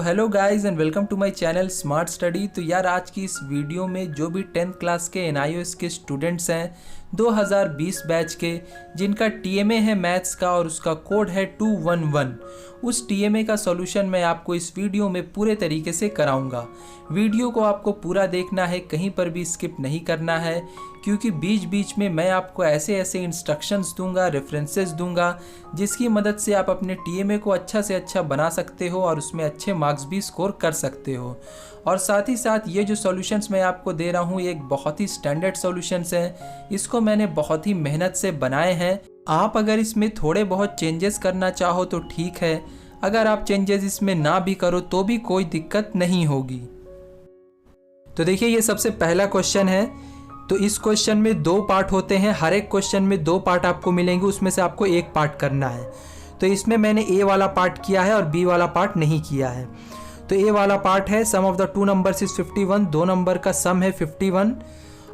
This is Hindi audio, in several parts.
Hello guys and welcome to my channel smart study. तो यार आज की इस वीडियो में जो भी 10th क्लास के NIOS के स्टूडेंट्स हैं 2020 बैच के, जिनका TMA है मैथ्स का और उसका कोड है 211, उस TMA का सॉल्यूशन मैं आपको इस वीडियो में पूरे तरीके से कराऊंगा। वीडियो को आपको पूरा देखना है, कहीं पर भी स्किप नहीं करना है, क्योंकि बीच बीच में मैं आपको ऐसे ऐसे इंस्ट्रक्शंस दूंगा, रेफरेंसेस दूंगा, जिसकी मदद से आप अपने TMA को अच्छा से अच्छा बना सकते हो और उसमें अच्छे मार्क्स भी स्कोर कर सकते हो। और साथ ही साथ ये जो सॉल्यूशंस मैं आपको दे रहा हूँ ये एक बहुत ही स्टैंडर्ड सॉल्यूशंस हैं, इसको मैंने बहुत ही मेहनत से बनाए हैं। आप अगर इसमें थोड़े बहुत चेंजेस करना चाहो तो ठीक है, अगर आप चेंजेस इसमें ना भी करो तो भी कोई दिक्कत नहीं होगी। तो देखिए ये सबसे पहला क्वेश्चन है। तो इस क्वेश्चन में दो पार्ट होते हैं, हर एक क्वेश्चन में दो पार्ट आपको मिलेंगे, उसमें से आपको एक पार्ट करना है। तो इसमें मैंने ए वाला पार्ट किया है और बी वाला पार्ट नहीं किया है। तो ए वाला पार्ट है sum of the two numbers is 51, दो नंबर का सम है 51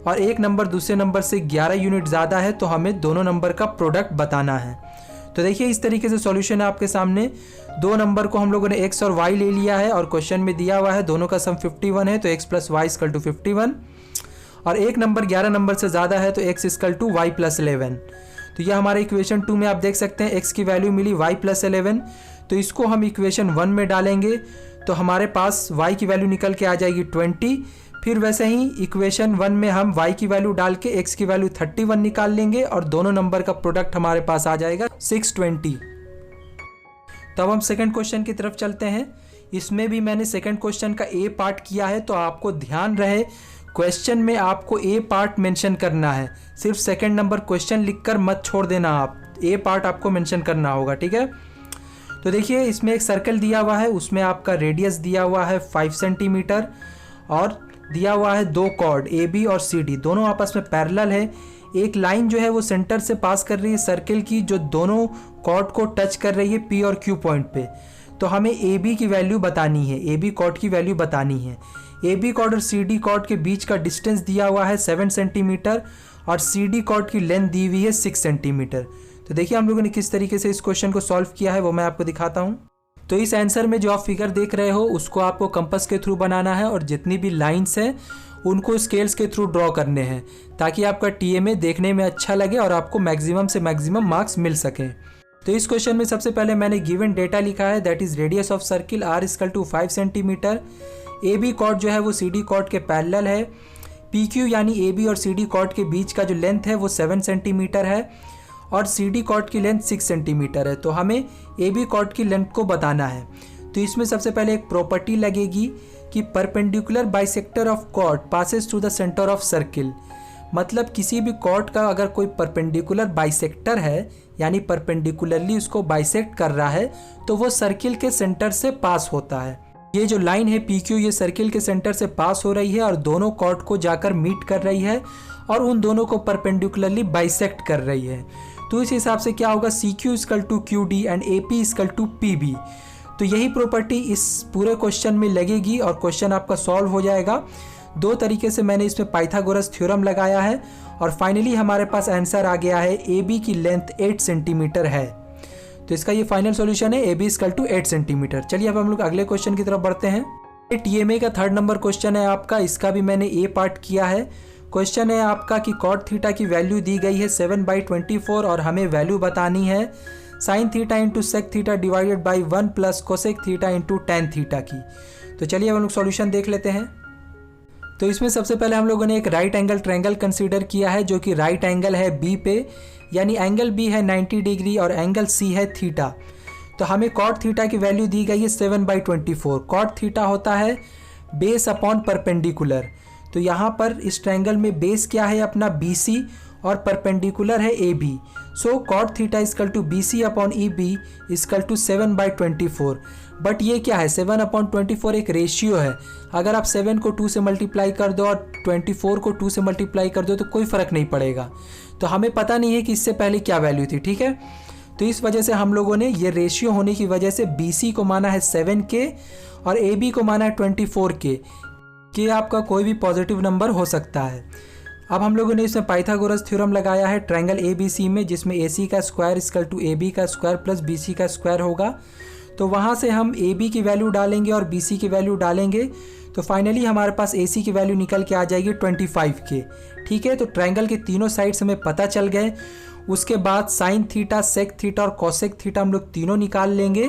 और एक नंबर दूसरे नंबर से 11 यूनिट ज़्यादा है, तो हमें दोनों नंबर का प्रोडक्ट बताना है। तो देखिए इस तरीके से सॉल्यूशन है आपके सामने। दो नंबर को हम लोगों ने x और y ले लिया है और क्वेश्चन में दिया हुआ है दोनों का सम 51 है, तो x plus y equal to 51 और एक नंबर 11 नंबर से ज़्यादा है तो x equal to y plus 11। तो यह हमारे इक्वेशन 2 में आप देख सकते हैं x की वैल्यू मिली y प्लस 11, तो इसको हम इक्वेशन 1 में डालेंगे तो हमारे पास y की वैल्यू निकल के आ जाएगी 20। फिर वैसे ही इक्वेशन 1 में हम y की वैल्यू डाल के x की वैल्यू 31 निकाल लेंगे और दोनों नंबर का प्रोडक्ट हमारे पास आ जाएगा 620। तो अब हम सेकंड क्वेश्चन की तरफ चलते हैं। इसमें भी मैंने सेकंड क्वेश्चन का ए पार्ट किया है, तो आपको ध्यान रहे क्वेश्चन में आपको ए पार्ट मेंशन करना है, सिर्फ सेकंड नंबर क्वेश्चन लिखकर मत छोड़ देना, आप ए पार्ट आपको मेंशन करना होगा, ठीक है। तो देखिए इसमें एक सर्कल दिया हुआ है, उसमें आपका रेडियस दिया हुआ है 5 सेंटीमीटर और दिया हुआ है दो कॉर्ड AB और CD, दोनों आपस में पैरेलल है। एक लाइन जो है वो सेंटर से पास कर रही है सर्कल की, जो दोनों कॉर्ड को टच कर रही है P और Q पॉइंट पे। तो हमें AB की वैल्यू बतानी है, AB कॉर्ड की वैल्यू बतानी है। AB कॉर्ड और CD कॉर्ड के बीच का डिस्टेंस दिया हुआ है 7 सेंटीमीटर और CD कॉर्ड की लेंथ दी हुई है 6 सेंटीमीटर। तो देखिए हम लोगों ने किस तरीके से इस क्वेश्चन को सॉल्व किया है वो मैं आपको दिखाता हूँ। तो इस आंसर में जो आप फिगर देख रहे हो उसको आपको कंपास के थ्रू बनाना है और जितनी भी लाइंस हैं उनको स्केल्स के थ्रू ड्रॉ करने हैं, ताकि आपका TMA देखने में अच्छा लगे और आपको मैक्सिमम से मैक्सिमम मार्क्स मिल सकें। तो इस क्वेश्चन में सबसे पहले मैंने गिवन डेटा लिखा है, that is radius of circle r equal to 5 centimetre. AB chord जो है वो CD कॉर्ड के पैरेलल है। PQ यानी AB और CD कॉर्ड के बीच का जो लेंथ है वो 7 सेंटीमीटर है और CD कॉर्ड की लेंथ 6 सेंटीमीटर है। तो हमें AB कॉर्ड की लेंथ को बताना है। तो इसमें सबसे पहले एक प्रॉपर्टी लगेगी कि perpendicular bisector of chord passes through the centre of circle. मतलब किसी भी कॉर्ड का अगर कोई परपेंडिकुलर बाइसेक्टर है, यानी परपेंडिकुलरली उसको बाइसेक्ट कर रहा है, तो वो सर्किल के सेंटर से पास होता है। ये जो लाइन है PQ ये सर्किल के सेंटर से पास हो रही है और दोनों कॉर्ड को जाकर मीट कर रही है और उन दोनों को परपेंडिकुलरली बाइसेक्ट कर रही है। तो इस हिसाब से क्या होगा, CQ equal to QD and AP equal to PB। तो यही प्रॉपर्टी इस पूरे क्वेश्चन में लगेगी और क्वेश्चन आपका सॉल्व हो जाएगा। दो तरीके से मैंने इसमें पाइथागोरस थ्योरम लगाया है और फाइनली हमारे पास आंसर आ गया है AB की लेंथ 8 सेंटीमीटर है। तो इसका ये फाइनल सॉल्यूशन है AB इक्वल टू 8 सेंटीमीटर। चलिए अब हम लोग अगले क्वेश्चन की तरफ बढ़ते हैं। ये TMA का थर्ड नंबर क्वेश्चन है आपका, इसका भी मैंने ए पार्ट किया है। क्वेश्चन है आपका कि कॉट थीटा की वैल्यू दी गई है 7/24 और हमें वैल्यू बतानी है sine theta into sec theta divided by 1 plus cosec theta into tan theta की। तो चलिए हम लोग सॉल्यूशन देख लेते हैं। तो इसमें सबसे पहले हम लोगों ने एक राइट एंगल ट्रायंगल कंसीडर किया है, जो कि राइट एंगल है B पे, यानी एंगल B है 90 डिग्री और एंगल C है थीटा। तो हमें कॉट थीटा की वैल्यू दी गई है 7/24। कॉट थीटा होता है बेस अपॉन परपेंडिकुलर। तो यहाँ पर इस ट्रायंगल में बेस क्या है अपना BC और परपेंडिकुलर है AB। So cot theta equal to BC upon EB equal to 7/24। But ये क्या है, 7/24 एक रेशियो है। अगर आप 7 को 2 से मल्टीप्लाई कर दो और 24 को 2 से मल्टीप्लाई कर दो तो कोई फ़र्क नहीं पड़ेगा। तो हमें पता नहीं है कि इससे पहले क्या वैल्यू थी, ठीक है। तो इस वजह से हम लोगों ने ये रेशियो होने की वजह से BC को माना है 7K और AB को माना है 24K कि आपका कोई भी पॉजिटिव नंबर हो सकता है। अब हम लोगों ने इसमें पाइथागोरस थ्योरम लगाया है ट्रायंगल ABC में, जिसमें AC का स्क्वायर इक्वल टू AB का स्क्वायर प्लस BC का स्क्वायर होगा। तो वहाँ से हम AB की वैल्यू डालेंगे और BC की वैल्यू डालेंगे, तो फाइनली हमारे पास AC की वैल्यू निकल के आ जाएगी 25K। ठीक है, तो ट्रायंगल के तीनों साइड्स हमें पता चल गए। उसके बाद साइन थीटा, सेक थीटा और कॉसेक थीटा हम लोग तीनों निकाल लेंगे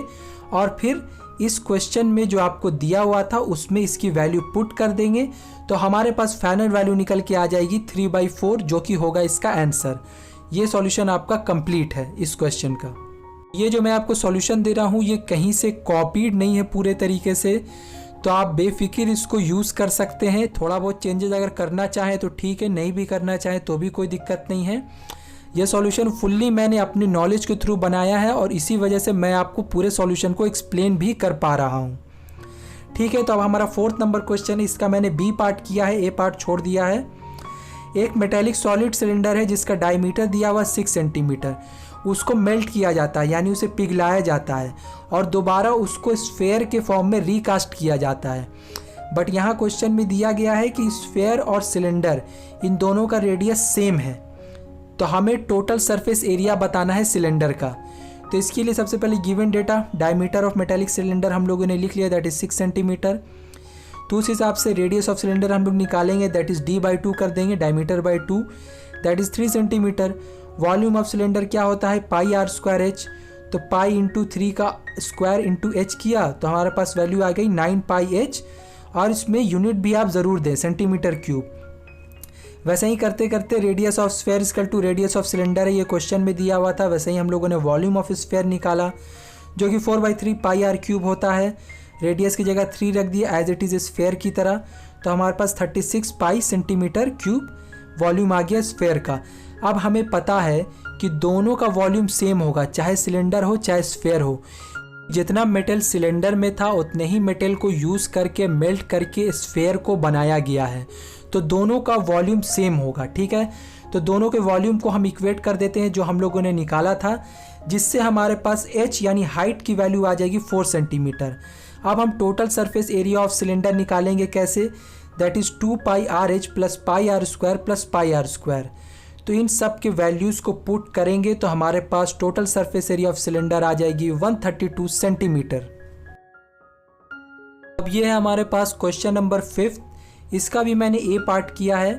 और फिर इस क्वेश्चन में जो आपको दिया हुआ था उसमें इसकी वैल्यू पुट कर देंगे, तो हमारे पास फाइनल वैल्यू निकल के आ जाएगी 3/4, जो कि होगा इसका आंसर। ये सॉल्यूशन आपका कंप्लीट है इस क्वेश्चन का। ये जो मैं आपको सॉल्यूशन दे रहा हूँ ये कहीं से कॉपीड नहीं है पूरे तरीके से, तो आप बेफिक्र इसको यूज़ कर सकते हैं। थोड़ा बहुत चेंजेस अगर करना चाहें तो ठीक है, नहीं भी करना चाहें तो भी कोई दिक्कत नहीं है। यह सॉल्यूशन फुल्ली मैंने अपनी नॉलेज के थ्रू बनाया है और इसी वजह से मैं आपको पूरे सॉल्यूशन को एक्सप्लेन भी कर पा रहा हूँ। ठीक है, तो अब हमारा 4th नंबर क्वेश्चन है, इसका मैंने B पार्ट किया है, A पार्ट छोड़ दिया है। एक मेटेलिक सॉलिड सिलेंडर है जिसका डायमीटर दिया हुआ 6 सेंटीमीटर, उसको मेल्ट किया जाता है यानी उसे पिघलाया जाता है और दोबारा उसको स्फेयर के फॉर्म में रिकास्ट किया जाता है। बट यहाँ क्वेश्चन में दिया गया है कि स्फेयर और सिलेंडर इन दोनों का रेडियस सेम है, तो हमें टोटल सरफेस एरिया बताना है सिलेंडर का। तो इसके लिए सबसे पहले given data diameter of metallic cylinder हम लोगों ने लिख लिया, दैट इज 6 सेंटीमीटर। तो उस हिसाब से रेडियस ऑफ सिलेंडर हम लोग निकालेंगे, दैट इज D/2 कर देंगे, diameter by 2 that is 3 centimetre. Volume of cylinder क्या होता है πr²h, तो पाई इंटू 3 का स्क्वायर इंटू h किया तो हमारे पास वैल्यू आ गई 9πh, और इसमें यूनिट भी आप ज़रूर दें सेंटीमीटर क्यूब। वैसे ही करते करते radius of sphere equal to radius of cylinder है, ये क्वेश्चन में दिया हुआ था। वैसे ही हम लोगों ने वॉल्यूम ऑफ स्फेयर निकाला जो कि 4/3 πr³ होता है, रेडियस की जगह 3 रख दिया एज इट इज़ स्फेयर की तरह, तो हमारे पास 36 पाई सेंटीमीटर क्यूब वॉल्यूम आ गया स्फेयर का। अब हमें पता है कि दोनों का वॉल्यूम सेम होगा, चाहे सिलेंडर हो चाहे स्फेयर हो। जितना मेटल सिलेंडर में था उतने ही मेटल को यूज़ करके मेल्ट करके स्फेयर को बनाया गया है, तो दोनों का वॉल्यूम सेम होगा। ठीक है, तो दोनों के वॉल्यूम को हम इक्वेट कर देते हैं जो हम लोगों ने निकाला था, जिससे हमारे पास h यानी हाइट की वैल्यू आ जाएगी 4 सेंटीमीटर। अब हम total surface area of cylinder निकालेंगे कैसे, that is 2πrh plus πr² plus πr²। तो इन सब के वैल्यूज़ को पुट करेंगे तो हमारे पास total surface area of cylinder आ जाएगी 132 सेंटीमीटर। अब ये है हमारे पास क्वेश्चन नंबर 5, इसका भी मैंने A पार्ट किया है।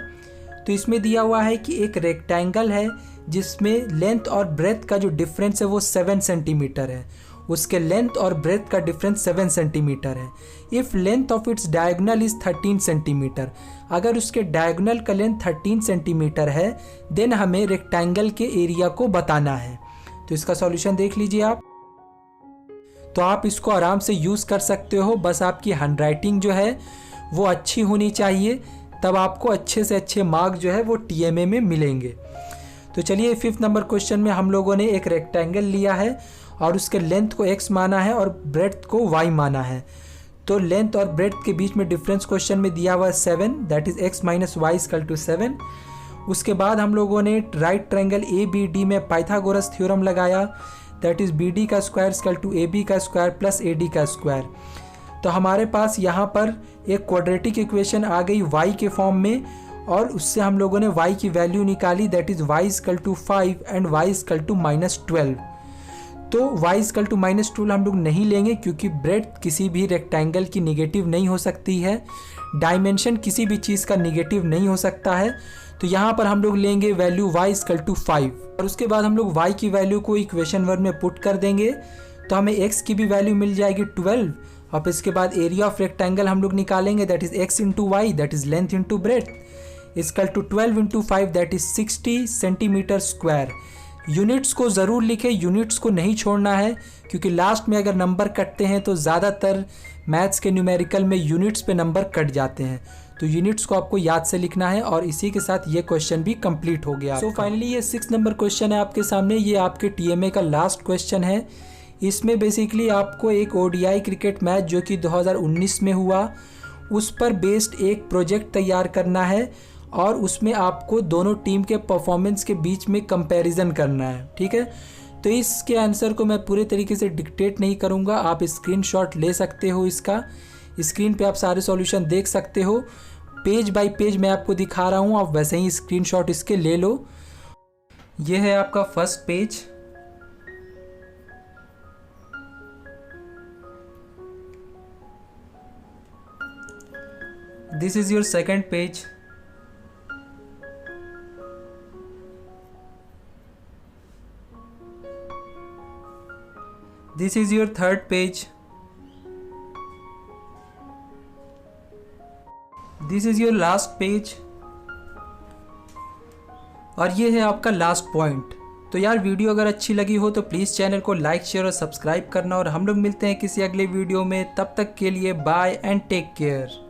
तो इसमें दिया हुआ है कि एक रेक्टेंगल है जिसमें लेंथ और ब्रेथ का जो डिफरेंस है वो 7 सेंटीमीटर है, उसके लेंथ और ब्रेथ का डिफरेंस 7 सेंटीमीटर है। If length of its diagonal is 13 centimetre, अगर उसके डायगोनल का लेंथ 13 सेंटीमीटर है देन हमें रेक्टेंगल के एरिया को बताना है। तो इसका सॉल्यूशन देख लीजिए आप, तो आप इसको आराम से यूज़ कर सकते हो, बस आपकी हैंडराइटिंग जो है वो अच्छी होनी चाहिए, तब आपको अच्छे से अच्छे मार्क जो है वो TMA में मिलेंगे। तो चलिए 5th नंबर क्वेश्चन में हम लोगों ने एक रेक्टेंगल लिया है और उसके लेंथ को x माना है और ब्रेड्थ को y माना है। तो लेंथ और ब्रेड्थ के बीच में डिफरेंस क्वेश्चन में दिया हुआ है 7, that is x minus Y equal to 7। उसके बाद हम लोगों ने राइट ट्रायंगल ABD में पाइथागोरस थ्योरम लगाया, दैट इज BD का स्क्वायर इक्वल टू AB का स्क्वायर प्लस AD का स्क्वायर। तो हमारे पास यहाँ पर एक क्वाड्रेटिक इक्वेशन आ गई y के फॉर्म में, और उससे हम लोगों ने y की वैल्यू निकाली, that is y equal to 5 and y equal to -12। तो y इक्वल टू -12 हम लोग नहीं लेंगे क्योंकि ब्रेड्थ किसी भी रेक्टेंगल की निगेटिव नहीं हो सकती है, डायमेंशन किसी भी चीज़ का निगेटिव नहीं हो सकता है। तो यहाँ पर हम लोग लेंगे वैल्यू y इक्वल टू 5 और उसके बाद हम लोग y की वैल्यू को इक्वेशन 1 में पुट कर देंगे, तो हमें x की भी वैल्यू मिल जाएगी 12। अब इसके बाद एरिया ऑफ रेक्टेंगल हम लोग निकालेंगे, that is x into Y, that is length into breadth, equal to 12 into 5 that is 60 centimetre square. Units को ज़रूर लिखें, यूनिट्स को नहीं छोड़ना है क्योंकि लास्ट में अगर नंबर कटते हैं तो ज़्यादातर मैथ्स के न्यूमेरिकल में यूनिट्स पे नंबर कट जाते हैं, तो यूनिट्स को आपको याद से लिखना है। और इसी के साथ ये क्वेश्चन भी कंप्लीट हो गया। सो फाइनली ये 6 नंबर क्वेश्चन है आपके सामने, ये आपके TMA का लास्ट क्वेश्चन है। इसमें बेसिकली आपको एक ODI क्रिकेट मैच जो कि 2019 में हुआ उस पर बेस्ड एक प्रोजेक्ट तैयार करना है और उसमें आपको दोनों टीम के परफॉर्मेंस के बीच में कंपैरिजन करना है। ठीक है, तो इसके आंसर को मैं पूरे तरीके से डिक्टेट नहीं करूँगा, आप स्क्रीनशॉट ले सकते हो, इसका स्क्रीन पे आप सारे सॉल्यूशन देख सकते हो, पेज बाय पेज मैं आपको दिखा रहा हूँ, आप वैसे ही स्क्रीनशॉट इसके ले लो। ये है आपका first page, This is your second page. This is your third page. This is your last page. और ये है आपका लास्ट पॉइंट। तो यार वीडियो अगर अच्छी लगी हो तो प्लीज़ चैनल को लाइक शेयर और सब्सक्राइब करना, और हम लोग मिलते हैं किसी अगले वीडियो में। तब तक के लिए बाय एंड टेक केयर।